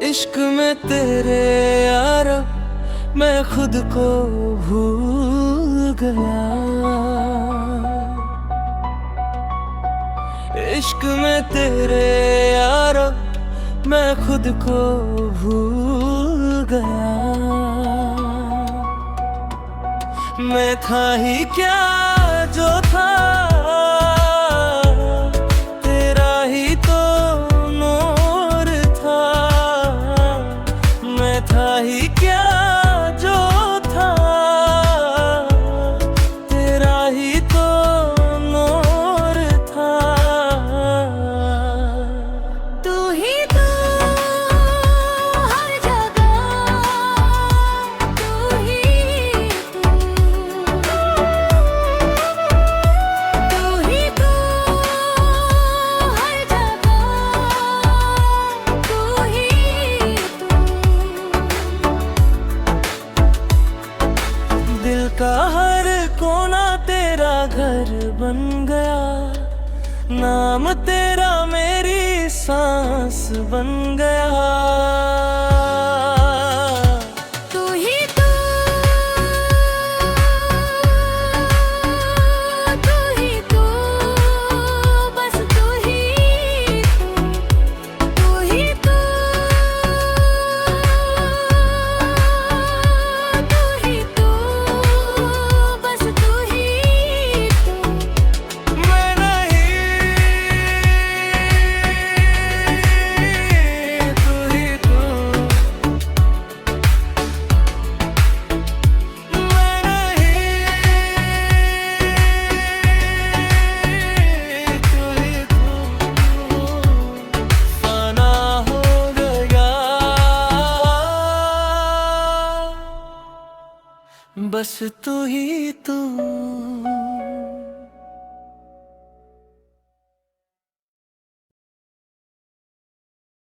इश्क में तेरे यार मैं खुद को भूल गया। इश्क में तेरे यार मैं खुद को भूल गया। मैं था ही क्या जो था, तेरा ही तो नूर था। मैं था ही क्या जो था, तेरा ही तो नूर था। तू ही तो हर जगह, तू ही तू, तू ही तो हर जगह, तू ही तू। दिल का हर कोना तेरा घर बन गया। नाम तेरा मेरी सांस बन गया। तू ही तो, तू ही तो, बस तू ही तो, तू ही तो, तू ही तो, बस तू ही तो। मैं नहीं, तू ही तू। मैं नहीं, तू ही तू। फना हो गया बस तू ही तू।